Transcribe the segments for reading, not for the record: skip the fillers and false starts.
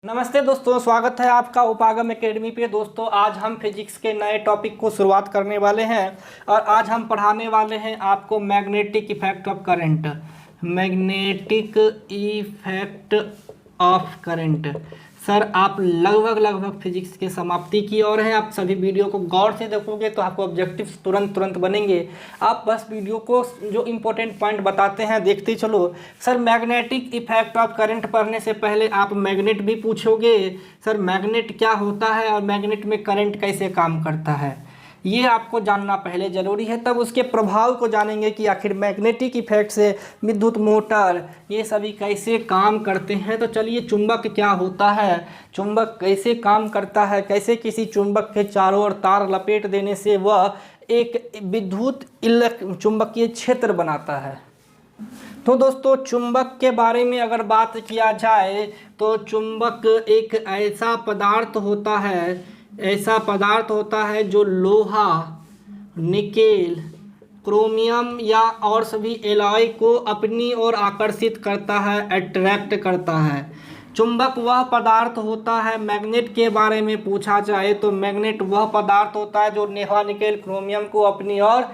नमस्ते दोस्तों, स्वागत है आपका उपागम एकेडमी पे। दोस्तों आज हम फिजिक्स के नए टॉपिक को शुरुआत करने वाले हैं और आज हम पढ़ाने वाले हैं आपको magnetic effect of current. Magnetic effect of current. Sir आप लगभग फिजिक्स के समाप्ति की ओर हैं। आप सभी वीडियो को गौर से देखोगे तो आपको ऑब्जेक्टिव्स तुरंत बनेंगे। आप बस वीडियो को जो इम्पोर्टेंट पॉइंट बताते हैं देखते चलो। Sir magnetic effect of current पढ़ने से पहले आप मैग्नेट भी पूछोगे। सर मैग्नेट क्या होता है और मैग्नेट में करंट कैसे काम करता है, ये आपको जानना पहले ज़रूरी है, तब उसके प्रभाव को जानेंगे कि आखिर मैग्नेटिक इफेक्ट से विद्युत मोटर ये सभी कैसे काम करते हैं। तो चलिए, चुंबक क्या होता है, चुंबक कैसे काम करता है, कैसे किसी चुंबक के चारों ओर तार लपेट देने से वह एक विद्युत चुंबकीय क्षेत्र बनाता है। तो दोस्तों चुंबक के बारे में अगर बात किया जाए तो चुंबक एक ऐसा पदार्थ होता है जो लोहा, निकेल, क्रोमियम या और सभी एलॉय को अपनी ओर आकर्षित करता है, अट्रैक्ट करता है। चुंबक वह पदार्थ होता है, मैग्नेट के बारे में पूछा जाए तो मैग्नेट वह पदार्थ होता है जो लोहा, निकेल, क्रोमियम को अपनी ओर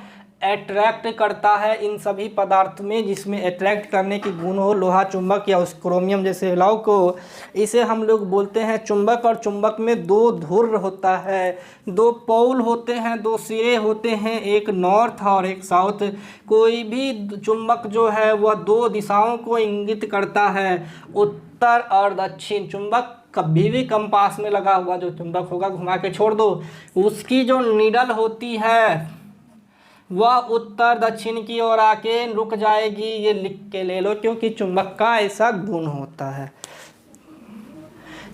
अट्रैक्ट करता है। इन सभी पदार्थ में जिसमें अट्रैक्ट करने की गुण हो, लोहा चुंबक या उस क्रोमियम जैसे एलॉय को, इसे हम लोग बोलते हैं चुंबक। और चुंबक में दो ध्रुव होता है, दो पोल होते हैं, दो सिरे होते हैं, एक नॉर्थ और एक साउथ। कोई भी चुंबक जो है वह दो दिशाओं को इंगित करता है, उत्तर और दक्षिण। चुंबक कभी भी कंपास में लगा हुआ जो चुंबक होगा, घुमा के छोड़ दो, उसकी जो नीडल होती है वह उत्तर दक्षिण की ओर आके रुक जाएगी। ये लिख के ले लो क्योंकि चुंबक का ऐसा गुण होता है।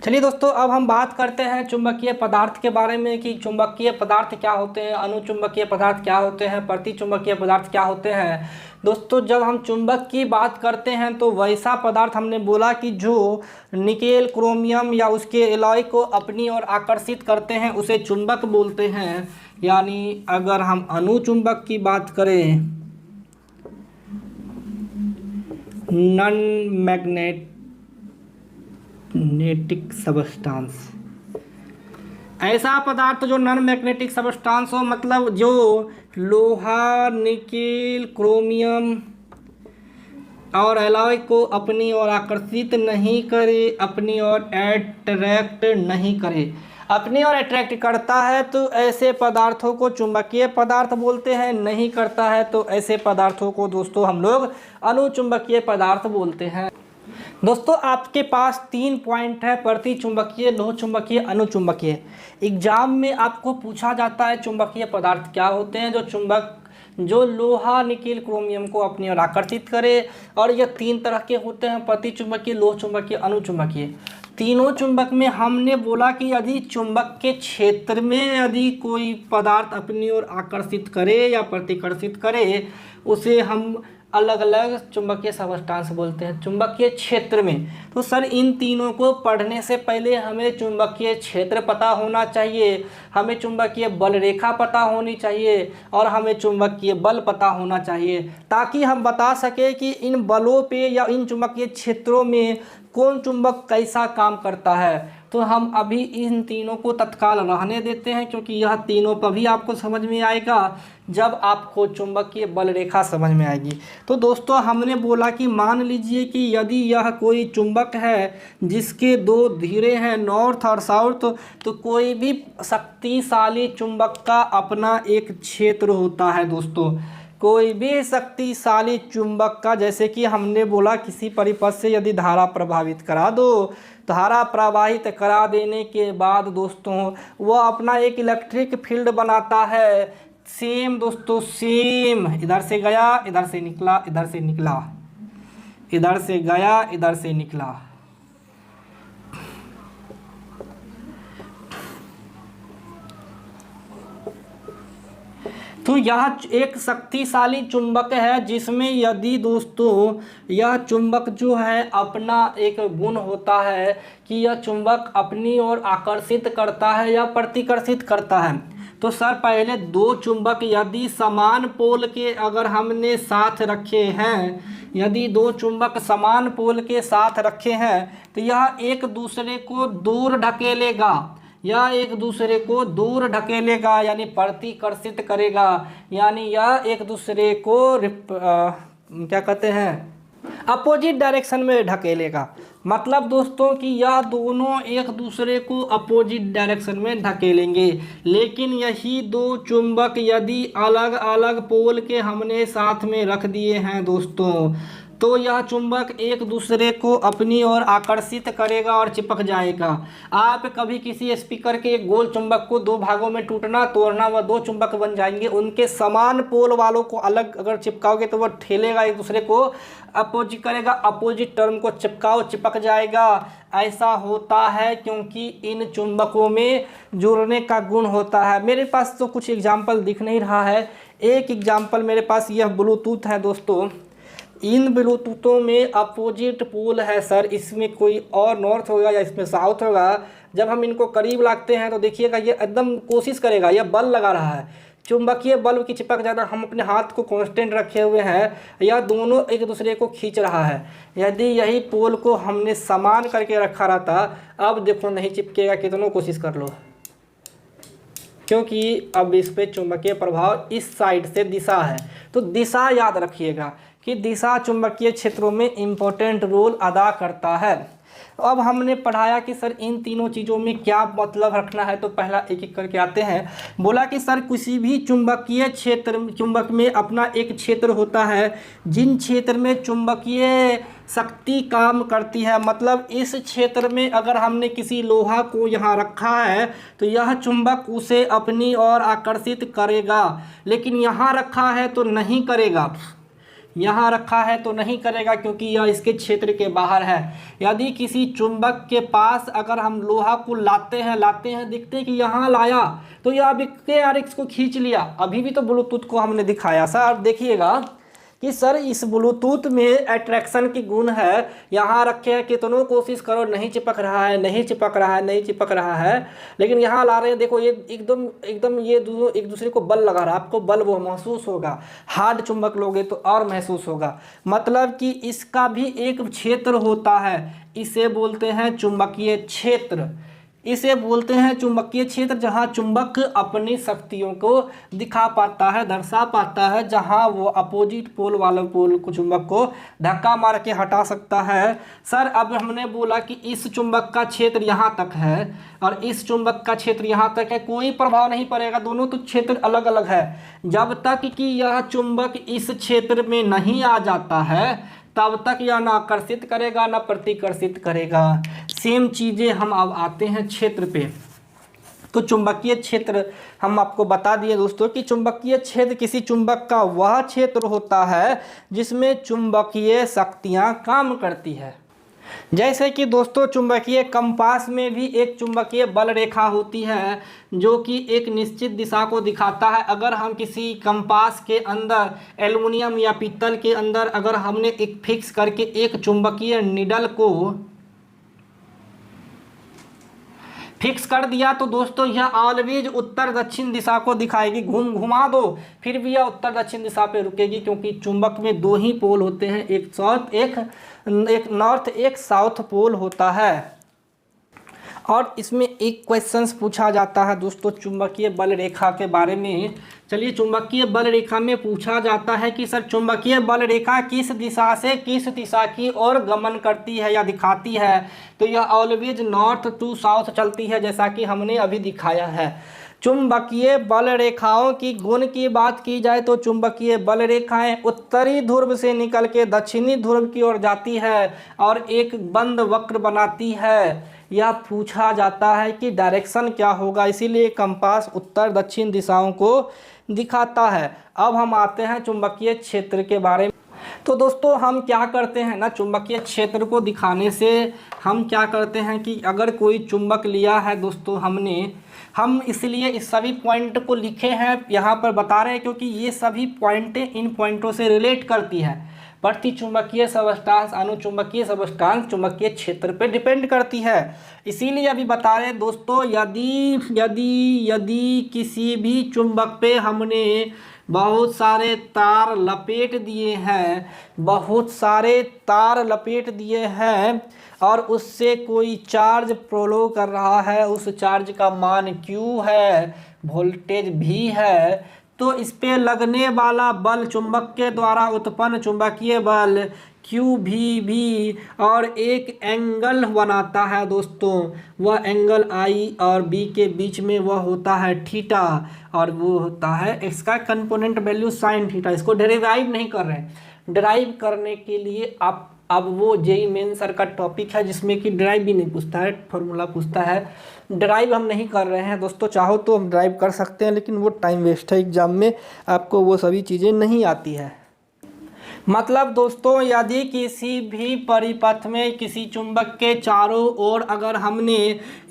चलिए दोस्तों, अब हम बात करते हैं चुंबकीय पदार्थ के बारे में कि चुंबकीय पदार्थ क्या होते हैं, अनुचुंबकीय पदार्थ क्या होते हैं, प्रतिचुंबकीय पदार्थ क्या होते हैं। दोस्तों जब हम चुंबक की बात करते हैं तो वैसा पदार्थ हमने बोला कि जो निकेल, क्रोमियम या उसके एलॉय को अपनी ओर आकर्षित करते हैं उसे चुंबक बोलते हैं। यानी अगर हम अनुचुंबक की बात करें, नॉन मैग्नेटिक सबस्टांस, ऐसा पदार्थ जो नॉन मैग्नेटिक सबस्टांस हो, मतलब जो लोहा, निकेल, क्रोमियम और एलॉय को अपनी ओर आकर्षित नहीं करे, अपनी ओर अट्रैक्ट नहीं करे। अपनी ओर अट्रैक्ट करता है तो ऐसे पदार्थों को चुंबकीय पदार्थ बोलते हैं, नहीं करता है तो ऐसे पदार्थों को दोस्तों हम लोग अनुचुंबकीय पदार्थ बोलते हैं। दोस्तों आपके पास 3 पॉइंट है, प्रतिचुंबकीय, लोह चुंबकीय, अनुचुंबकीय। एग्जाम में आपको पूछा जाता है चुंबकीय पदार्थ क्या होते हैं, जो लोहा, निकेल, क्रोमियम को अपनी ओर आकर्षित करे। और ये 3 तरह के होते हैं, प्रतिचुंबकीय, लोह चुंबकीय, अनुचुंबकीय। तीनों चुंबक में हमने बोला कि यदि चुंबक के क्षेत्र में यदि कोई पदार्थ अपनी ओर आकर्षित करे या प्रतिकर्षित करे, उसे हम अलग अलग चुंबकीय सबस्टांस बोलते हैं चुंबकीय क्षेत्र में। तो सर इन तीनों को पढ़ने से पहले हमें चुंबकीय क्षेत्र पता होना चाहिए, हमें चुंबकीय बल रेखा पता होनी चाहिए और हमें चुंबकीय बल पता होना चाहिए, ताकि हम बता सकें कि इन बलों पे या इन चुंबकीय क्षेत्रों में कौन चुंबक कैसा काम करता है। तो हम अभी इन तीनों को तत्काल रहने देते हैं क्योंकि यह तीनों तभी आपको समझ में आएगा जब आपको चुंबकीय बल रेखा समझ में आएगी। तो दोस्तों हमने बोला कि मान लीजिए कि यदि यह कोई चुंबक है जिसके 2 धीरे हैं, नॉर्थ और साउथ, तो कोई भी शक्तिशाली चुंबक का अपना एक क्षेत्र होता है। दोस्तों कोई भी शक्तिशाली चुंबक का, जैसे कि हमने बोला किसी परिपथ से यदि धारा प्रभावित करा दो, धारा प्रवाहित करा देने के बाद दोस्तों वह अपना एक इलेक्ट्रिक फील्ड बनाता है। सेम दोस्तों सेम, इधर से गया, इधर से निकला, इधर से निकला, इधर से गया, इधर से निकला। तो तो यह एक शक्तिशाली चुंबक है जिसमें यदि दोस्तों यह चुंबक जो है अपना एक गुण होता है कि यह चुंबक अपनी ओर आकर्षित करता है या प्रतिकर्षित करता है। तो सर पहले दो चुंबक यदि समान पोल के अगर हमने साथ रखे हैं, यदि दो चुंबक समान पोल के साथ रखे हैं तो यह एक दूसरे को दूर ढकेलेगा, यह एक दूसरे को दूर ढकेलेगा यानी प्रतिकर्षित करेगा, यानी यह एक दूसरे को क्या कहते हैं अपोजिट डायरेक्शन में ढकेलेगा। मतलब दोस्तों कि यह दोनों एक दूसरे को अपोजिट डायरेक्शन में ढकेलेंगे। लेकिन यही दो चुंबक यदि अलग अलग पोल के हमने साथ में रख दिए हैं दोस्तों, तो यह चुंबक एक दूसरे को अपनी ओर आकर्षित करेगा और चिपक जाएगा। आप कभी किसी स्पीकर के एक गोल चुंबक को दो भागों में टूटना तोड़ना, वह दो चुंबक बन जाएंगे। उनके समान पोल वालों को अलग अगर चिपकाओगे तो वह ठेलेगा, एक दूसरे को अपोजिट करेगा, अपोजिट टर्म को चिपकाओ चिपक जाएगा। ऐसा होता है क्योंकि इन चुंबकों में जुड़ने का गुण होता है। मेरे पास तो कुछ एग्जाम्पल दिख नहीं रहा है। एक एग्जाम्पल मेरे पास यह ब्लूटूथ है दोस्तों। इन ब्लूटूथों में अपोजिट पोल है सर, इसमें कोई और नॉर्थ होगा या इसमें साउथ होगा। जब हम इनको करीब लाते हैं तो देखिएगा ये एकदम कोशिश करेगा, यह बल लगा रहा है, चुंबकीय बल की चिपक जाना। हम अपने हाथ को कांस्टेंट रखे हुए हैं, यह दोनों एक दूसरे को खींच रहा है। यदि यही पोल को हमने समान करके रखा रहता, अब देखो नहीं चिपकेगा, कितनों कोशिश कर लो, क्योंकि अब इस पे चुंबकीय प्रभाव इस साइड से दिशा है। तो दिशा याद रखिएगा कि दिशा चुंबकीय क्षेत्रों में इम्पोर्टेंट रोल अदा करता है। अब हमने पढ़ाया कि सर इन तीनों चीज़ों में क्या मतलब रखना है, तो पहला एक एक करके आते हैं। बोला कि सर किसी भी चुंबकीय क्षेत्र, चुंबक में अपना एक क्षेत्र होता है, जिन क्षेत्र में चुंबकीय शक्ति काम करती है। मतलब इस क्षेत्र में अगर हमने किसी लोहा को यहाँ रखा है तो यह चुंबक उसे अपनी ओर आकर्षित करेगा, लेकिन यहाँ रखा है तो नहीं करेगा, यहाँ रखा है तो नहीं करेगा क्योंकि यह इसके क्षेत्र के बाहर है। यदि किसी चुंबक के पास अगर हम लोहा को लाते हैं देखते हैं कि यहाँ लाया तो यह अब के आर को खींच लिया। अभी भी तो ब्लूटूथ को हमने दिखाया सर, देखिएगा कि सर इस ब्लूटूथ में अट्रैक्शन की गुण है, यहाँ रखे हैं कितनों कोशिश करो नहीं चिपक रहा है, नहीं चिपक रहा है, नहीं चिपक रहा है। लेकिन यहाँ ला रहे हैं, देखो ये एकदम ये दोनों एक दूसरे को बल लगा रहा है। आपको बल वो महसूस होगा, हार्ड चुंबक लोगे तो और महसूस होगा। मतलब कि इसका भी एक क्षेत्र होता है, इसे बोलते हैं चुंबकीय क्षेत्र। इसे बोलते हैं चुंबकीय क्षेत्र, जहां चुंबक अपनी शक्तियों को दिखा पाता है, दर्शा पाता है, जहां वो अपोजिट पोल वाले पोल को चुंबक को धक्का मार के हटा सकता है। सर अब हमने बोला कि इस चुंबक का क्षेत्र यहाँ तक है और इस चुंबक का क्षेत्र यहाँ तक है, कोई प्रभाव नहीं पड़ेगा, दोनों तो क्षेत्र अलग अलग है। जब तक कि यह चुंबक इस क्षेत्र में नहीं आ जाता है तब तक यह ना आकर्षित करेगा ना प्रतिकर्षित करेगा। सेम चीज़ें हम अब आते हैं क्षेत्र पे। तो चुंबकीय क्षेत्र हम आपको बता दिए दोस्तों कि चुंबकीय क्षेत्र किसी चुंबक का वह क्षेत्र होता है जिसमें चुंबकीय शक्तियाँ काम करती है। जैसे कि दोस्तों चुंबकीय कंपास में भी एक चुंबकीय बल रेखा होती है जो कि एक निश्चित दिशा को दिखाता है। अगर हम किसी कंपास के अंदर एल्युमिनियम या पीतल के अंदर अगर हमने एक फिक्स करके एक चुंबकीय निडल को फिक्स कर दिया तो दोस्तों यह ऑलवेज उत्तर दक्षिण दिशा को दिखाएगी। घुमा दो फिर भी यह उत्तर दक्षिण दिशा पे रुकेगी, क्योंकि चुंबक में दो ही पोल होते हैं, एक साउथ एक नॉर्थ एक साउथ पोल होता है। और इसमें एक क्वेश्चंस पूछा जाता है दोस्तों चुंबकीय बल रेखा के बारे में। चलिए चुंबकीय बल रेखा में पूछा जाता है कि सर चुंबकीय बल रेखा किस दिशा से किस दिशा की ओर गमन करती है या दिखाती है। तो यह ऑलवेज नॉर्थ टू साउथ चलती है, जैसा कि हमने अभी दिखाया है। चुंबकीय बल रेखाओं की गुण की बात की जाए तो चुंबकीय बल रेखाएं उत्तरी ध्रुव से निकल के दक्षिणी ध्रुव की ओर जाती है और एक बंद वक्र बनाती है। यह पूछा जाता है कि डायरेक्शन क्या होगा, इसीलिए कंपास उत्तर दक्षिण दिशाओं को दिखाता है। अब हम आते हैं चुंबकीय क्षेत्र के बारे में। तो दोस्तों हम क्या करते हैं ना, चुंबकीय क्षेत्र को दिखाने से हम क्या करते हैं कि अगर कोई चुंबक लिया है दोस्तों हम इसलिए इस सभी पॉइंट को लिखे हैं यहाँ पर बता रहे हैं, क्योंकि ये सभी पॉइंटें इन पॉइंटों से रिलेट करती है। प्रति चुंबकीय सबस्टांस अनुचुंबकीय सबस्टांस चुंबकीय क्षेत्र पे डिपेंड करती है। इसीलिए अभी बता रहे हैं दोस्तों, यदि किसी भी चुंबक पे हमने बहुत सारे तार लपेट दिए हैं और उससे कोई चार्ज फ्लो कर रहा है, उस चार्ज का मान Q है, वोल्टेज V है, तो इस पे लगने वाला बल, चुंबक के द्वारा उत्पन्न चुंबकीय बल QVB और एक एंगल बनाता है दोस्तों। वह एंगल I और B के बीच में वह होता है थीटा, और वो होता है इसका कंपोनेंट वैल्यू साइन थीटा। इसको डेरिवाइव नहीं कर रहे हैं, डेराइव करने के लिए आप अब वो जेईई मेन सर का टॉपिक है जिसमें कि ड्राइव भी नहीं पूछता है, फॉर्मूला पूछता है। ड्राइव हम नहीं कर रहे हैं दोस्तों, चाहो तो हम ड्राइव कर सकते हैं, लेकिन वो टाइम वेस्ट है, एग्जाम में आपको वो सभी चीज़ें नहीं आती है। मतलब दोस्तों, यदि किसी भी परिपथ में किसी चुंबक के चारों ओर अगर हमने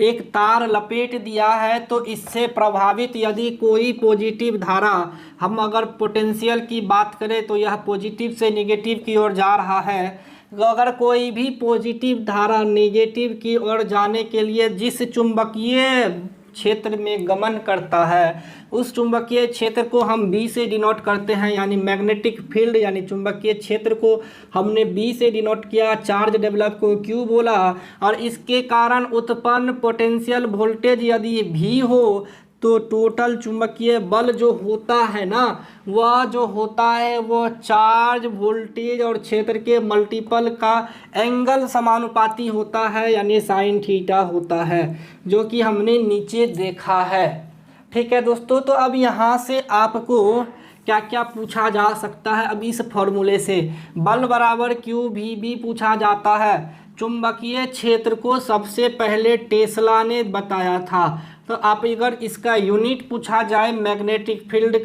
एक तार लपेट दिया है, तो इससे प्रभावित यदि कोई पॉजिटिव धारा, हम अगर पोटेंशियल की बात करें तो यह पॉजिटिव से नेगेटिव की ओर जा रहा है। अगर कोई भी पॉजिटिव धारा नेगेटिव की ओर जाने के लिए जिस चुंबकीय क्षेत्र में गमन करता है, उस चुंबकीय क्षेत्र को हम B से डिनोट करते हैं, यानी मैग्नेटिक फील्ड, यानी चुंबकीय क्षेत्र को हमने B से डिनोट किया, चार्ज डेवलप को Q बोला, और इसके कारण उत्पन्न पोटेंशियल वोल्टेज यदि V हो, तो टोटल चुंबकीय बल जो होता है ना, वह जो होता है वो चार्ज, वोल्टेज और क्षेत्र के मल्टीपल का एंगल समानुपाती होता है, यानी साइन थीटा होता है, जो कि हमने नीचे देखा है। ठीक है दोस्तों, तो अब यहाँ से आपको क्या क्या पूछा जा सकता है। अब इस फॉर्मूले से बल बराबर QVB पूछा जाता है। चुंबकीय क्षेत्र को सबसे पहले टेस्ला ने बताया था, तो आप अगर इसका यूनिट पूछा जाए मैग्नेटिक फील्ड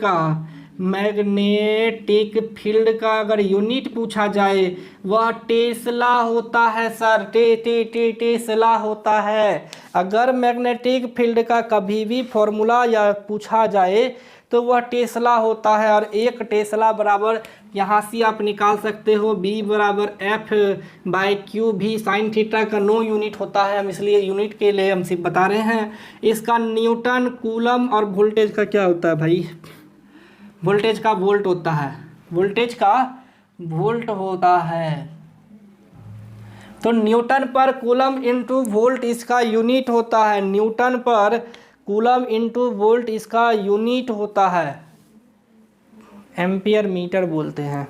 का अगर यूनिट पूछा जाए, वह टेस्ला होता है सर, टेस्ला होता है। अगर मैग्नेटिक फील्ड का कभी भी फॉर्मूला या पूछा जाए तो वह टेस्ला होता है, और एक टेस्ला बराबर यहाँ से आप निकाल सकते हो B बराबर F/Q भी साइन थीटा का 9 यूनिट होता है। हम इसलिए यूनिट के लिए हम सिर्फ बता रहे हैं। इसका न्यूटन, कूलम और वोल्टेज का क्या होता है भाई? वोल्टेज का वोल्ट होता है, वोल्टेज का वोल्ट होता है। तो न्यूटन पर कूलम इंटू वोल्ट इसका यूनिट होता है, न्यूटन पर कूलम इंटू वोल्ट इसका यूनिट होता है, एम्पियर मीटर बोलते हैं।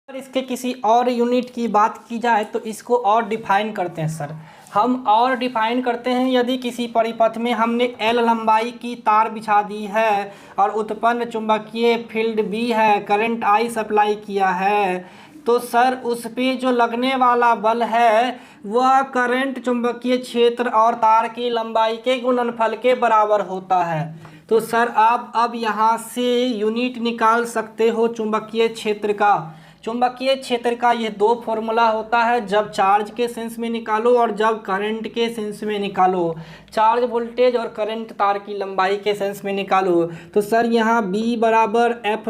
अगर इसके किसी और यूनिट की बात की जाए तो इसको और डिफाइन करते हैं सर, हम और डिफाइन करते हैं। यदि किसी परिपथ में हमने L लंबाई की तार बिछा दी है और उत्पन्न चुंबकीय फील्ड B है, करंट I सप्लाई किया है, तो सर उस पे जो लगने वाला बल है वह करंट, चुंबकीय क्षेत्र और तार की लंबाई के गुणनफल के बराबर होता है। तो सर आप अब यहाँ से यूनिट निकाल सकते हो चुंबकीय क्षेत्र का। चुंबकीय क्षेत्र का ये दो फॉर्मूला होता है, जब चार्ज के सेंस में निकालो और जब करंट के सेंस में निकालो। चार्ज, वोल्टेज और करंट तार की लंबाई के सेंस में निकालो। तो सर यहाँ B बराबर F/,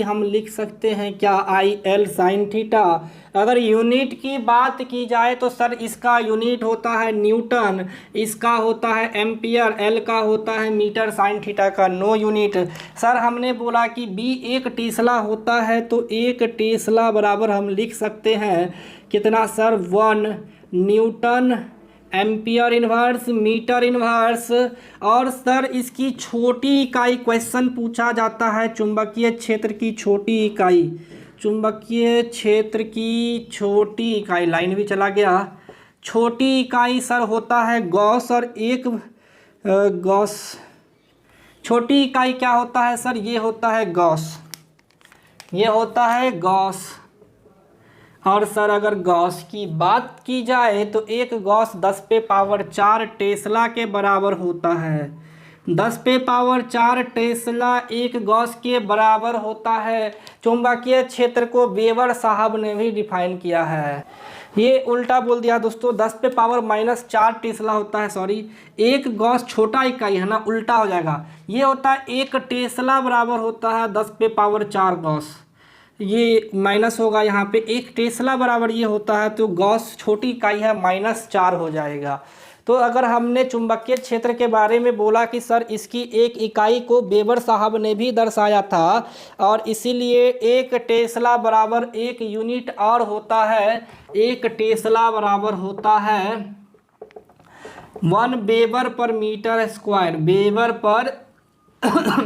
हम लिख सकते हैं क्या, IL साइन थीटा। अगर यूनिट की बात की जाए तो सर इसका यूनिट होता है न्यूटन, इसका होता है एम्पियर, L का होता है मीटर, साइन थीटा का 9 यूनिट। सर हमने बोला कि B 1 टेस्ला होता है, तो 1 टेस्ला बराबर हम लिख सकते हैं कितना sir, 1 newton ampere inverse metre inverse. और सर इसकी छोटी इकाई क्वेश्चन पूछा जाता है, चुंबकीय क्षेत्र की छोटी इकाई, चुंबकीय क्षेत्र की छोटी इकाई, लाइन भी चला गया। छोटी इकाई सर होता है गॉस, और एक गॉस, छोटी इकाई क्या होता है सर, ये होता है गॉस, ये होता है गॉस। और सर अगर गॉस की बात की जाए तो एक गॉस 10⁴ टेस्ला के बराबर होता है। 10⁴ टेस्ला एक गॉस के बराबर होता है। चुंबकीय क्षेत्र को वेबर साहब ने भी डिफाइन किया है। ये उल्टा बोल दिया दोस्तों, 10⁻⁻4 टेस्ला होता है, सॉरी, एक गॉस छोटा इकाई है ना, उल्टा हो जाएगा। ये होता है एक टेस्ला बराबर होता है 10⁻4 गॉस, ये माइनस होगा यहाँ पे, एक टेस्ला बराबर ये होता है, तो गॉस छोटी इकाई है, -4 हो जाएगा। तो अगर हमने चुंबकीय क्षेत्र के बारे में बोला कि सर इसकी एक इकाई को वेबर साहब ने भी दर्शाया था, और इसीलिए एक टेस्ला बराबर 1 यूनिट और होता है, एक टेस्ला बराबर होता है 1 weber per metre square, weber per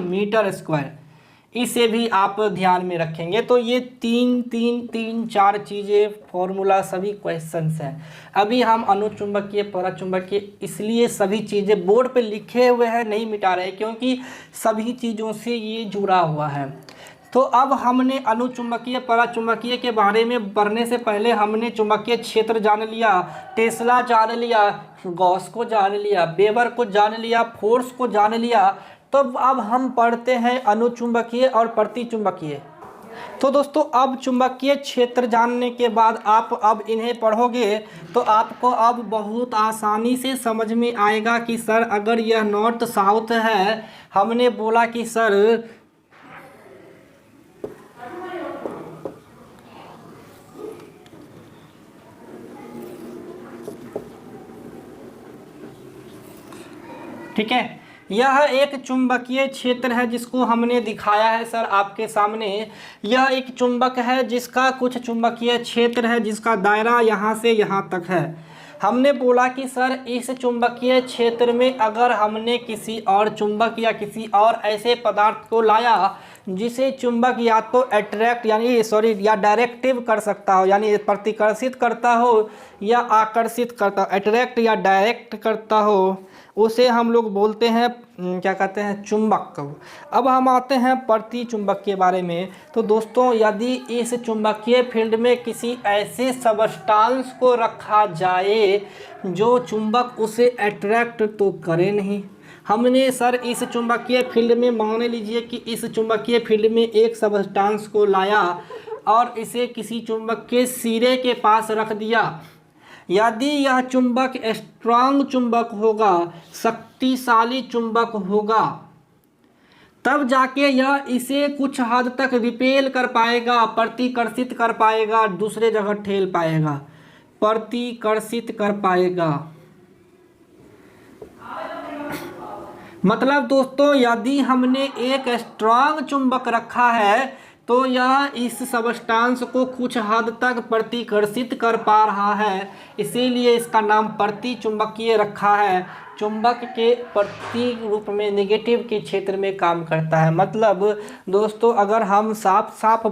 metre square. इसे भी आप ध्यान में रखेंगे। तो ये तीन चार चीज़ें फॉर्मूला सभी क्वेश्चंस हैं। अभी हम अनुचुंबकीय पराचुंबकीय, इसलिए सभी चीज़ें बोर्ड पे लिखे हुए हैं, नहीं मिटा रहे, क्योंकि सभी चीज़ों से ये जुड़ा हुआ है। तो अब हमने अनुचुंबकीय पराचुंबकीय के बारे में पढ़ने से पहले हमने चुंबकीय क्षेत्र जान लिया, टेस्ला जान लिया, गॉस को जान लिया, वेबर को जान लिया, फोर्स को जान लिया। तो अब हम पढ़ते हैं अनुचुंबकीय और प्रतिचुंबकीय। तो दोस्तों अब चुंबकीय क्षेत्र जानने के बाद आप अब इन्हें पढ़ोगे तो आपको अब बहुत आसानी से समझ में आएगा कि सर अगर यह नॉर्थ साउथ है, हमने बोला कि सर ठीक है, यह एक चुंबकीय क्षेत्र है जिसको हमने दिखाया है सर आपके सामने। यह एक चुंबक है जिसका कुछ चुंबकीय क्षेत्र है जिसका दायरा यहाँ से यहाँ तक है। हमने बोला कि सर इस चुंबकीय क्षेत्र में अगर हमने किसी और चुंबक या किसी और ऐसे पदार्थ को लाया जिसे चुंबक या तो अट्रैक्ट या डायरेक्टिव कर सकता हो, यानी प्रतिकर्षित करता हो या आकर्षित करता हो, अट्रैक्ट या डायरेक्ट करता हो, उसे हम लोग बोलते हैं क्या कहते हैं, चुंबक। अब हम आते हैं प्रतिचुंबक के बारे में। तो दोस्तों यदि इस चुंबकीय फील्ड में किसी ऐसे सबस्टांस को रखा जाए जो चुंबक उसे अट्रैक्ट तो करे नहीं, हमने सर इस चुंबकीय फील्ड में मान लीजिए कि इस चुंबकीय फील्ड में एक सबस्टांस को लाया और इसे किसी चुंबक के सिरे के पास रख दिया। यदि यह चुंबक स्ट्रांग चुंबक होगा, शक्तिशाली चुंबक होगा, तब जाके यह इसे कुछ हद तक रिपेल कर पाएगा, प्रतिकर्षित कर पाएगा, दूसरे जगह ठेल पाएगा, प्रतिकर्षित कर पाएगा। मतलब दोस्तों यदि हमने एक स्ट्रांग चुंबक रखा है तो यह इस सबस्टांस को कुछ हद तक प्रतिकर्षित कर पा रहा है, इसीलिए इसका नाम प्रतिचुंबकीय रखा है। चुंबक के प्रति रूप में नेगेटिव के क्षेत्र में काम करता है। मतलब दोस्तों अगर हम साफ साफ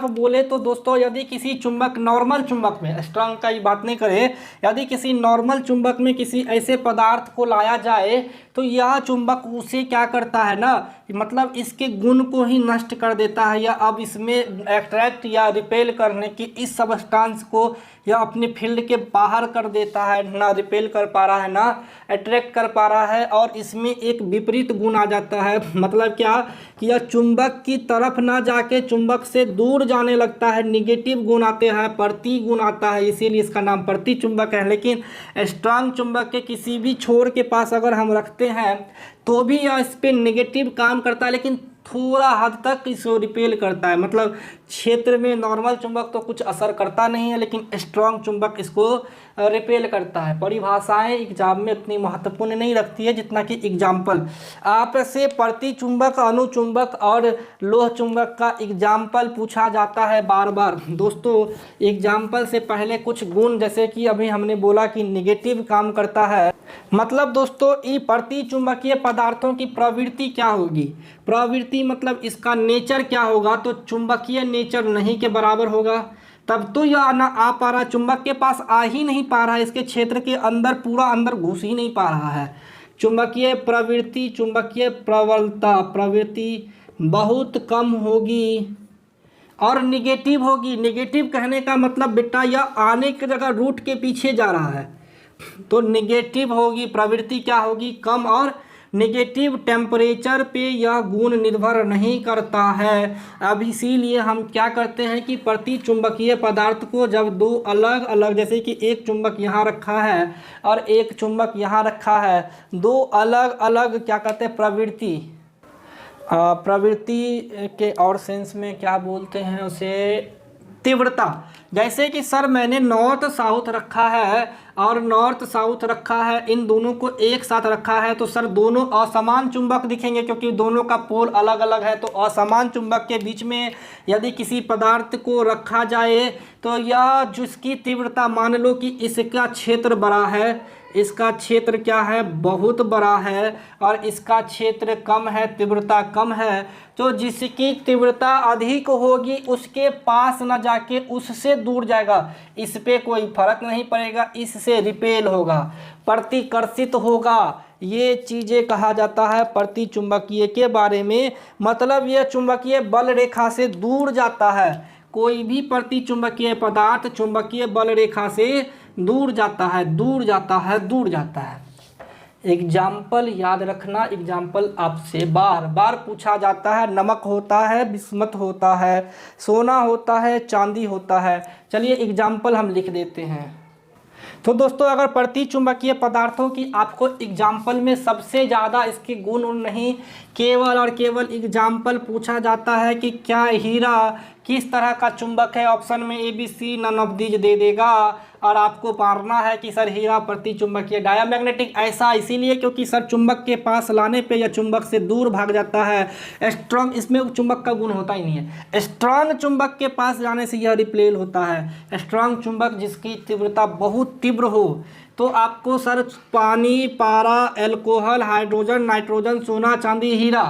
बोले तो दोस्तों यदि किसी चुंबक नॉर्मल चुंबक में, स्ट्रांग का ही बात नहीं करें, यदि किसी नॉर्मल चुंबक में किसी ऐसे पदार्थ को लाया जाए तो यह चुंबक उसे क्या करता है ना, मतलब इसके गुण को ही नष्ट कर देता है, या अब इसमें अट्रैक्ट या रिपेल करने की इस सबस्टांस को यह अपने फील्ड के बाहर कर देता है, ना रिपेल कर पा रहा है ना अट्रैक्ट कर पा रहा है, और इसमें एक विपरीत गुण आ जाता है। मतलब क्या कि यह चुंबक की तरफ ना जाके चुंबक से दूर जाने लगता है, निगेटिव गुण आते हैं, प्रति गुण आता है, इसीलिए इसका नाम प्रतिचुंबक है। लेकिन स्ट्रांग चुंबक के किसी भी छोर के पास अगर हम रखते हैं तो भी यह इस पर निगेटिव काम करता है, लेकिन थोड़ा हद तक इसको रिपेल करता है। मतलब क्षेत्र में नॉर्मल चुंबक तो कुछ असर करता नहीं है, लेकिन स्ट्रांग चुंबक इसको रिपेल करता है। परिभाषाएं एग्जाम में उतनी महत्वपूर्ण नहीं रखती है जितना कि एग्जाम्पल आपसे प्रतिचुंबक, अनुचुंबक और लोह चुंबक का एग्जाम्पल पूछा जाता है बार बार। दोस्तों एग्जाम्पल से पहले कुछ गुण, जैसे कि अभी हमने बोला कि निगेटिव काम करता है, मतलब दोस्तों ये प्रतिचुंबकीय पदार्थों की प्रवृत्ति क्या होगी, प्रवृत्ति मतलब इसका नेचर क्या होगा, तो चुंबकीय नेचर नहीं के बराबर होगा, तब तो यह ना आ पा रहा, चुंबक के पास आ ही नहीं पा रहा है, इसके क्षेत्र के अंदर पूरा अंदर घुस ही नहीं पा रहा है। चुंबकीय प्रवृत्ति, चुंबकीय प्रबलता, प्रवृत्ति बहुत कम होगी और निगेटिव होगी। निगेटिव कहने का मतलब बेटा यह आने की जगह रूट के पीछे जा रहा है, तो निगेटिव होगी, प्रवृत्ति क्या होगी, कम और नेगेटिव टेम्परेचर पे यह गुण निर्भर नहीं करता है। अब इसीलिए हम क्या करते हैं कि प्रति चुंबकीय पदार्थ को जब दो अलग अलग, जैसे कि एक चुंबक यहाँ रखा है और एक चुंबक यहाँ रखा है, दो अलग अलग क्या कहते हैं प्रवृत्ति के और सेंस में क्या बोलते हैं उसे, तीव्रता। जैसे कि सर मैंने नॉर्थ साउथ रखा है और नॉर्थ साउथ रखा है, इन दोनों को एक साथ रखा है, तो सर दोनों असमान चुंबक दिखेंगे क्योंकि दोनों का पोल अलग अलग है। तो असमान चुंबक के बीच में यदि किसी पदार्थ को रखा जाए तो यह जिसकी तीव्रता, मान लो कि इसका क्षेत्र बड़ा है, इसका क्षेत्र क्या है, बहुत बड़ा है, और इसका क्षेत्र कम है, तीव्रता कम है, तो जिसकी तीव्रता अधिक होगी उसके पास न जाके उससे दूर जाएगा, इस पे कोई फर्क नहीं पड़ेगा, इससे रिपेल होगा, प्रतिकर्षित होगा। ये चीज़ें कहा जाता है प्रति चुंबकीय के बारे में। मतलब यह चुंबकीय बल रेखा से दूर जाता है, कोई भी प्रति चुंबकीय पदार्थ चुंबकीय बल रेखा से दूर जाता है, दूर जाता है, दूर जाता है। एग्जाम्पल याद रखना, एग्जाम्पल आपसे बार बार पूछा जाता है। नमक होता है, बिस्मत होता है, सोना होता है, चांदी होता है। चलिए एग्जाम्पल हम लिख देते हैं। तो दोस्तों अगर प्रति चुंबकीय पदार्थों की आपको एग्जाम्पल में सबसे ज़्यादा इसके गुण नहीं, केवल और केवल एग्जाम्पल पूछा जाता है कि क्या हीरा किस तरह का चुंबक है, ऑप्शन में ABC नन ऑफ दीज दे देगा, और आपको मारना है कि सर हीरा प्रति चुंबकीय डायामैग्नेटिक। ऐसा इसीलिए क्योंकि सर चुंबक के पास लाने पे या चुंबक से दूर भाग जाता है। स्ट्रॉन्ग, इसमें चुंबक का गुण होता ही नहीं है। स्ट्रॉन्ग चुंबक के पास जाने से यह रिपेल होता है। स्ट्रॉन्ग चुंबक जिसकी तीव्रता बहुत तीव्र हो, तो आपको सर पानी, पारा, एल्कोहल, हाइड्रोजन, नाइट्रोजन, सोना, चांदी, हीरा,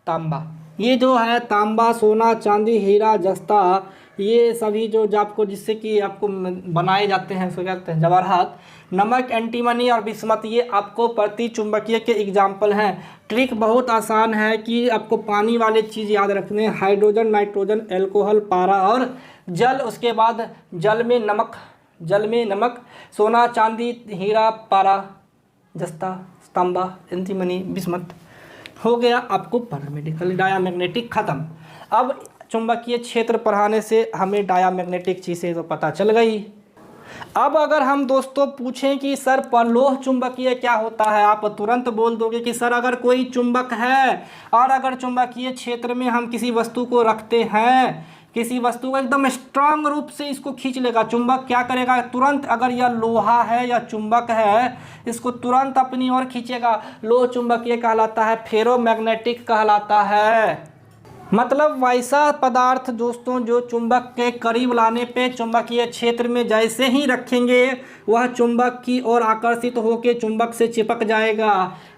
तांबा, ये जो है तांबा, सोना, चांदी, हीरा, जस्ता, ये सभी जो आपको जिससे कि आपको बनाए जाते हैं, सो क्या कहते हैं, जवाहरात, नमक, एंटीमनी और बिस्मत, ये आपको प्रति चुंबकीय के एग्जाम्पल हैं। ट्रिक बहुत आसान है कि आपको पानी वाले चीज़ याद रखने, हाइड्रोजन, नाइट्रोजन, एल्कोहल, पारा और जल। उसके बाद जल में नमक, सोना, चांदी, हीरा, पारा, जस्ता, तांबा, एंटीमनी, बिस्मत, हो गया आपको पैरामेडिकल डायामैग्नेटिक खत्म। अब चुंबकीय क्षेत्र पढ़ाने से हमें डायामैग्नेटिक चीज़ें तो पता चल गई। अब अगर हम दोस्तों पूछें कि सर परलोह चुंबकीय क्या होता है, आप तुरंत बोल दोगे कि सर अगर कोई चुंबक है और अगर चुंबकीय क्षेत्र में हम किसी वस्तु को रखते हैं, किसी वस्तु को एकदम स्ट्रांग रूप से इसको खींच लेगा, चुंबक क्या करेगा, तुरंत, अगर यह लोहा है या चुंबक है, इसको तुरंत अपनी ओर खींचेगा। लोह चुंबकीय कहलाता है, फेरोमैग्नेटिक कहलाता है। मतलब वैसा पदार्थ दोस्तों जो चुंबक के करीब लाने पे चुंबकीय क्षेत्र में जैसे ही रखेंगे वह चुंबक की ओर आकर्षित होकर चुंबक से चिपक जाएगा।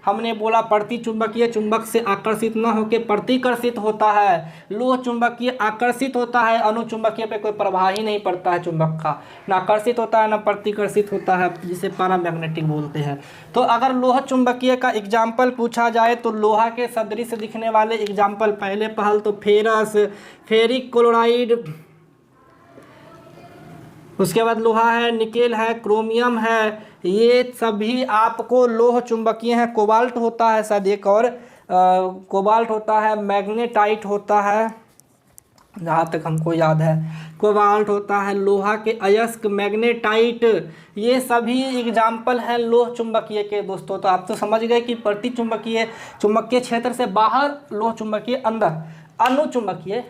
हमने बोला प्रति चुंबकीय चुंबक से आकर्षित न होकर प्रतिकर्षित होता है, लोह चुंबकीय आकर्षित होता है, अनुचुंबकीय पे कोई प्रभाव ही नहीं पड़ता है चुंबक का, न आकर्षित होता है न प्रतिकर्षित होता है, जिसे पैरामैग्नेटिक बोलते हैं। तो अगर लोह चुंबकीय का एग्जाम्पल पूछा जाए तो लोहा के सदृश दिखने वाले एग्जाम्पल पहले पहल तो फेरस, फेरिक क्लोराइड, उसके बाद लोहा है, निकेल है, क्रोमियम है, ये सभी आपको लोह चुंबकीय हैं। कोबाल्ट होता है शायद एक और, कोबाल्ट होता है, मैग्नेटाइट होता है, जहाँ तक हमको याद है कोबाल्ट होता है, लोहा के अयस्क, मैग्नेटाइट, ये सभी एग्जाम्पल हैं लोह चुंबकीय के दोस्तों। तो आप तो समझ गए कि प्रति चुंबकीय चुंबकीय क्षेत्र से बाहर, लोह चुंबकीय अंदर, अनुचुंबकीय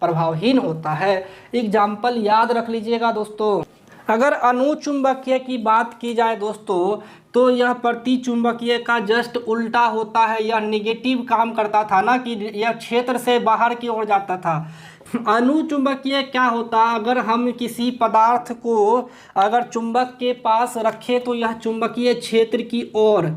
प्रभावहीन होता है। एग्जाम्पल याद रख लीजिएगा दोस्तों। अगर अनुचुंबकीय की बात की जाए दोस्तों तो यह प्रति चुंबकीय का जस्ट उल्टा होता है, यह निगेटिव काम करता था ना, कि यह क्षेत्र से बाहर की ओर जाता था। अनुचुंबकीय क्या होता, अगर हम किसी पदार्थ को अगर चुंबक के पास रखें तो यह चुंबकीय क्षेत्र की ओर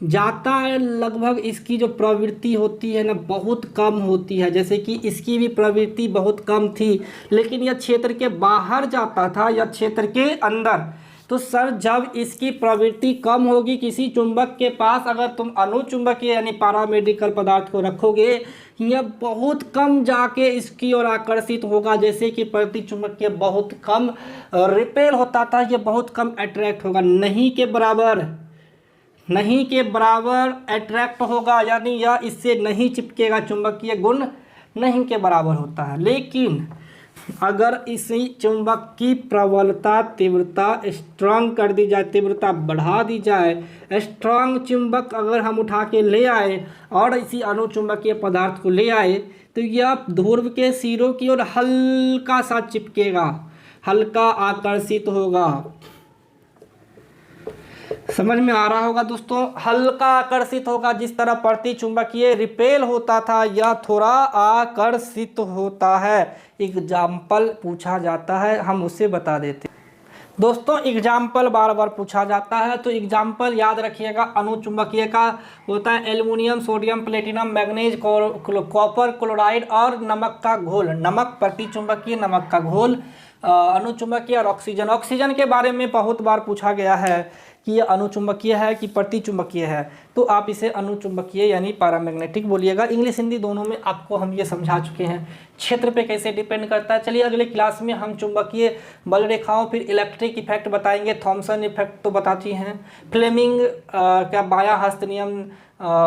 जाता है, लगभग इसकी जो प्रवृत्ति होती है ना बहुत कम होती है, जैसे कि इसकी भी प्रवृत्ति बहुत कम थी, लेकिन यह क्षेत्र के बाहर जाता था या क्षेत्र के अंदर। तो सर जब इसकी प्रवृत्ति कम होगी किसी चुंबक के पास, अगर तुम अनुचुंबकीय यानी पैरामेडिकल पदार्थ को रखोगे, यह बहुत कम जाके इसकी ओर आकर्षित होगा, जैसे कि प्रति चुंबकीय बहुत कम रिपेल होता था, यह बहुत कम अट्रैक्ट होगा, नहीं के बराबर। नहीं के बराबर अट्रैक्ट होगा, यानी यह इससे नहीं चिपकेगा, चुंबकीय गुण नहीं के बराबर होता है। लेकिन अगर इसी चुंबक की प्रबलता तीव्रता स्ट्रांग कर दी जाए, तीव्रता बढ़ा दी जाए, स्ट्रांग चुंबक अगर हम उठा के ले आए और इसी अणुचुंबकीय पदार्थ को ले आए तो यह ध्रुव के सिरों की ओर हल्का सा चिपकेगा, हल्का आकर्षित होगा। समझ में आ रहा होगा दोस्तों, हल्का आकर्षित होगा। जिस तरह प्रतिचुंबकीय रिपेल होता था, यह थोड़ा आकर्षित होता है। एग्जाम्पल पूछा जाता है, हम उसे बता देते हैं दोस्तों। एग्जाम्पल बार बार पूछा जाता है तो एग्जाम्पल याद रखिएगा। अणुचुंबकीय का होता है aluminium, sodium, platinum, manganese, copper, chloride और नमक का घोल। नमक प्रतिचुंबकीय, नमक का घोल अणुचुंबकीय। और ऑक्सीजन, ऑक्सीजन के बारे में बहुत बार पूछा गया है कि ये अणुचुंबकीय है कि प्रतिचुंबकीय है, तो आप इसे अणुचुंबकीय यानी पैरामैग्नेटिक बोलिएगा। इंग्लिश हिंदी दोनों में आपको हम ये समझा चुके हैं। क्षेत्र पे कैसे डिपेंड करता है, चलिए अगले क्लास में हम चुंबकीय बल रेखाओं, फिर इलेक्ट्रिक इफेक्ट बताएंगे। थॉमसन इफेक्ट तो बताती हैं, फ्लेमिंग क्या बायां हस्त नियम,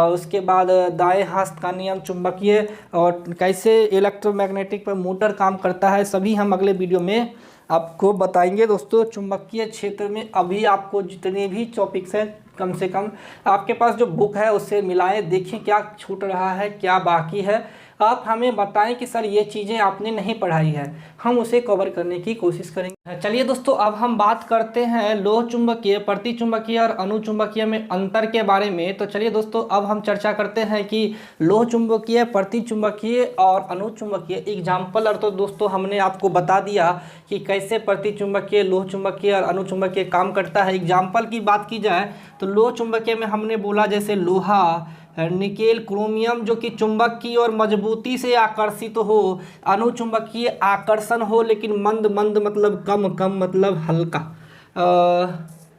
उसके बाद दाएं हस्त का नियम चुंबकीय, और कैसे इलेक्ट्रोमैग्नेटिक पर मोटर काम करता है, सभी हम अगले वीडियो में आपको बताएंगे दोस्तों। चुंबकीय क्षेत्र में अभी आपको जितने भी टॉपिक्स हैं, कम से कम आपके पास जो बुक है उससे मिलाएं, देखें क्या छूट रहा है, क्या बाकी है। आप हमें बताएं कि सर ये चीज़ें आपने नहीं पढ़ाई है, हम उसे कवर करने की कोशिश करेंगे। चलिए दोस्तों, अब हम बात करते हैं लोह चुंबकीय, प्रतिचुंबकीय और अणुचुंबकीय में अंतर के बारे में। तो चलिए दोस्तों, अब हम चर्चा करते हैं कि लोह चुंबकीय, प्रतिचुंबकीय और अणुचुंबकीय एग्जाम्पल। और तो दोस्तों हमने आपको बता दिया कि कैसे प्रतिचुंबकीय, लोह चुंबकीय और अणुचुंबकीय काम करता है। एग्जाम्पल की बात की जाए तो लोह चुंबकीय में हमने बोला जैसे लोहा, निकेल, क्रोमियम जो कि चुंबक की और मजबूती से आकर्षित हो। अणुचुंबकीय आकर्षण हो लेकिन मंद मंद मतलब कम, कम मतलब हल्का,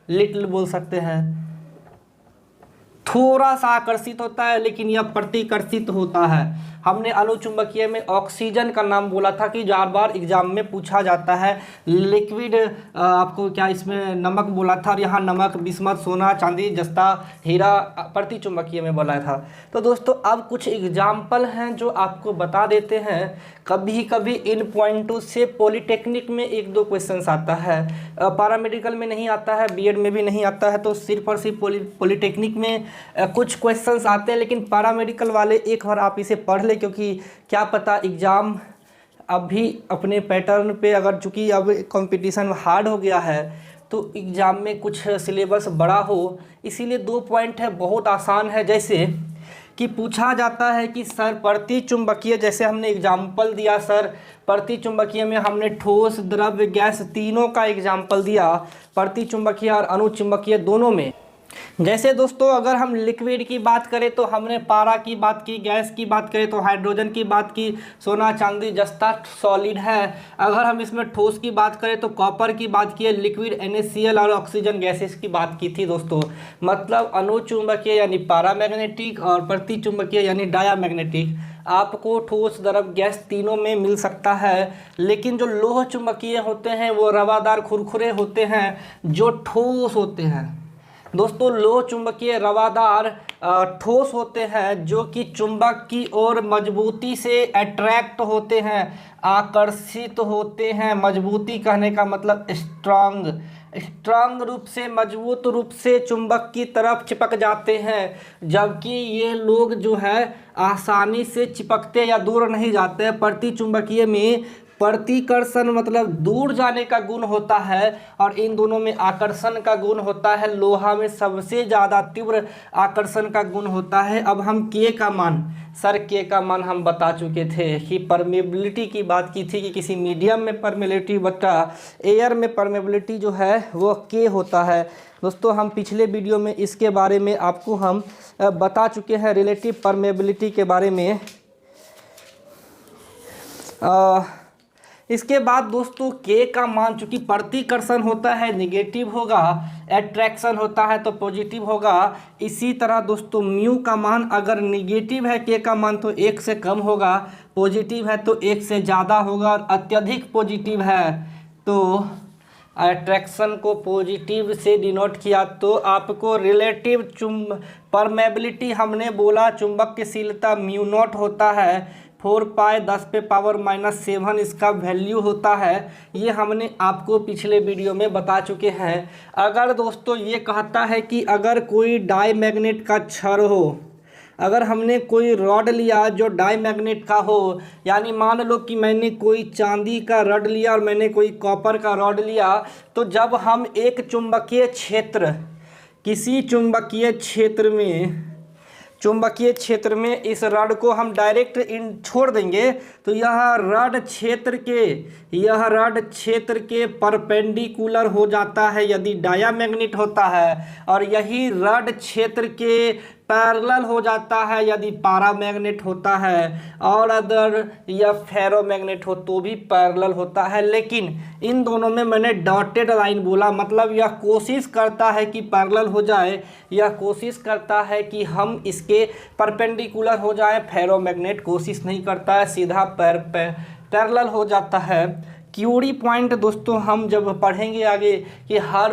लिटिल बोल सकते हैं, थोड़ा सा आकर्षित होता है लेकिन यह प्रतिकर्षित होता है। हमने अणुचुंबकीय में ऑक्सीजन का नाम बोला था कि बार बार एग्जाम में पूछा जाता है। लिक्विड आपको क्या इसमें नमक बोला था, और यहाँ नमक, बिस्मत, सोना, चांदी, जस्ता, हीरा प्रतिचुंबकीय में बोला था। तो दोस्तों अब कुछ एग्जाम्पल हैं जो आपको बता देते हैं। कभी कभी इन पॉइंटों से पॉलिटेक्निक में एक दो क्वेश्चंस आता है, पैरामेडिकल में नहीं आता है, बीएड में भी नहीं आता है, तो सिर्फ और सिर्फ पॉलिटेक्निक में कुछ क्वेश्चंस आते हैं। लेकिन पैरामेडिकल वाले एक बार आप इसे पढ़ ले, क्योंकि क्या पता एग्ज़ाम अभी अपने पैटर्न पे, अगर चूँकि अब कंपटीशन हार्ड हो गया है तो एग्ज़ाम में कुछ सिलेबस बड़ा हो, इसीलिए 2 पॉइंट है, बहुत आसान है। जैसे कि पूछा जाता है कि सर प्रतिचुंबकीय, जैसे हमने एग्जाम्पल दिया सर प्रतिचुंबकीय में हमने ठोस, द्रव्य, गैस तीनों का एग्जाम्पल दिया, प्रतिचुंबकीय और अणुचुंबकीय दोनों में। जैसे दोस्तों अगर हम लिक्विड की बात करें तो हमने पारा की बात की, गैस की बात करें तो हाइड्रोजन की बात की, सोना, चांदी, जस्ता सॉलिड है। अगर हम इसमें ठोस की बात करें तो कॉपर की बात की है, लिक्विड NaCl और ऑक्सीजन गैसेस की बात की थी दोस्तों। मतलब अणुचुंबकीय यानी पैरामैग्नेटिक और प्रतिचुंबकीय यानी डायामैग्नेटिक आपको ठोस, द्रव, गैस तीनों में मिल सकता है। लेकिन जो लोह चुंबकीय होते हैं वो रवादार, खुरखुरे होते हैं, जो ठोस होते हैं दोस्तों। लोह चुंबकीय रवादार ठोस होते हैं जो कि चुंबक की ओर मजबूती से अट्रैक्ट होते हैं, आकर्षित होते हैं। मजबूती कहने का मतलब स्ट्रांग, स्ट्रांग रूप से, मजबूत रूप से चुंबक की तरफ चिपक जाते हैं। जबकि ये लोग जो है आसानी से चिपकते या दूर नहीं जाते हैं। प्रतिचुंबकीय में प्रतिकर्षण मतलब दूर जाने का गुण होता है और इन दोनों में आकर्षण का गुण होता है। लोहा में सबसे ज़्यादा तीव्र आकर्षण का गुण होता है। अब हम के का मान, सर के का मान हम बता चुके थे कि परमेबिलिटी की बात की थी कि किसी मीडियम में परमेबिलिटी बटा एयर में परमेबिलिटी जो है वो के होता है। दोस्तों हम पिछले वीडियो में इसके बारे में आपको हम बता चुके हैं, रिलेटिव परमेबिलिटी के बारे में। इसके बाद दोस्तों के का मान, चूँकि प्रतिकर्षण होता है निगेटिव होगा, एट्रैक्शन होता है तो पॉजिटिव होगा। इसी तरह दोस्तों म्यू का मान अगर निगेटिव है के का मान तो 1 से कम होगा, पॉजिटिव है तो 1 से ज़्यादा होगा, और अत्यधिक पॉजिटिव है तो अट्रैक्शन को पॉजिटिव से डिनोट किया तो आपको रिलेटिव परमेबिलिटी हमने बोला चुंबकशीलता म्यू नॉट होता है 4 पाई 10⁻⁻7 इसका वैल्यू होता है। ये हमने आपको पिछले वीडियो में बता चुके हैं। अगर दोस्तों ये कहता है कि अगर कोई डाईमैग्नेट का छड़ हो, अगर हमने कोई रॉड लिया जो डाईमैग्नेट का हो, यानी मान लो कि मैंने कोई चांदी का रॉड लिया और मैंने कोई कॉपर का रॉड लिया, तो जब हम एक चुंबकीय क्षेत्र किसी चुंबकीय क्षेत्र में इस रॉड को हम डायरेक्ट छोड़ देंगे तो यह रॉड क्षेत्र के परपेंडिकुलर हो जाता है यदि डायामैग्नेट होता है, और यही रॉड क्षेत्र के पैरेलल हो जाता है यदि पैरामैग्नेट होता है, और अगर यह फेरोमैग्नेट हो तो भी पैरेलल होता है। लेकिन इन दोनों में मैंने डॉटेड लाइन बोला, मतलब यह कोशिश करता है कि पैरेलल हो जाए, यह कोशिश करता है कि हम इसके परपेंडिकुलर हो जाए। फेरोमैग्नेट कोशिश नहीं करता है, सीधा पैरेलल हो जाता है। क्यूरी पॉइंट दोस्तों हम जब पढ़ेंगे आगे कि हर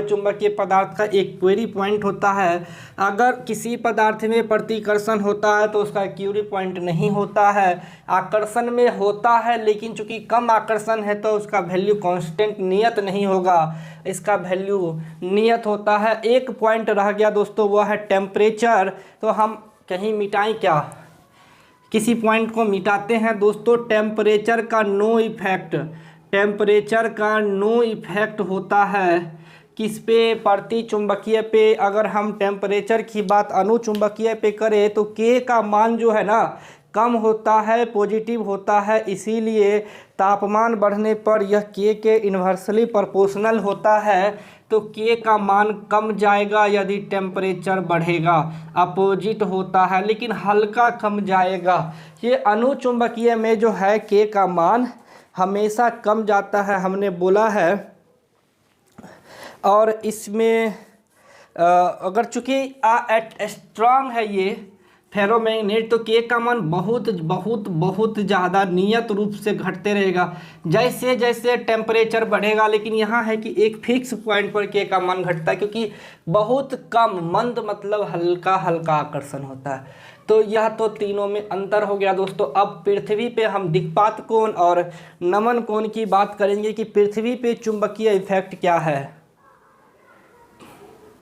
चुंबकीय पदार्थ का एक क्वेरी पॉइंट होता है। अगर किसी पदार्थ में प्रतिकर्षण होता है तो उसका क्यूरी पॉइंट नहीं होता है, आकर्षण में होता है, लेकिन चूंकि कम आकर्षण है तो उसका वैल्यू कांस्टेंट नियत नहीं होगा, इसका वैल्यू नियत होता है। एक पॉइंट रह गया दोस्तों, वह है टेम्परेचर। तो हम कहीं मिटाएं क्या, किसी पॉइंट को मिटाते हैं दोस्तों। टेम्परेचर का नो इफेक्ट होता है किस पे, प्रति चुंबकीय पे। अगर हम टेम्परेचर की बात अनुचुंबकीय पे करें तो के का मान जो है ना कम होता है, पॉजिटिव होता है, इसीलिए तापमान बढ़ने पर यह के इन्वर्सली प्रोपोर्शनल होता है। तो के का मान कम जाएगा यदि टेम्परेचर बढ़ेगा, अपोजिट होता है, लेकिन हल्का कम जाएगा। ये अनुचुंबकीय में जो है के का मान हमेशा कम जाता है, हमने बोला है। और इसमें अगर चूँकि स्ट्रांग है ये फेरोमैग्नेट तो के का मान बहुत ज़्यादा नियत रूप से घटते रहेगा जैसे जैसे टेम्परेचर बढ़ेगा। लेकिन यहाँ है कि एक फिक्स पॉइंट पर के का मान घटता है क्योंकि बहुत कम मंद मतलब हल्का आकर्षण होता है। तो यह तो तीनों में अंतर हो गया दोस्तों। अब पृथ्वी पे हम दिक्पात कोण और नमन कोण की बात करेंगे कि पृथ्वी पे चुंबकीय इफेक्ट क्या है।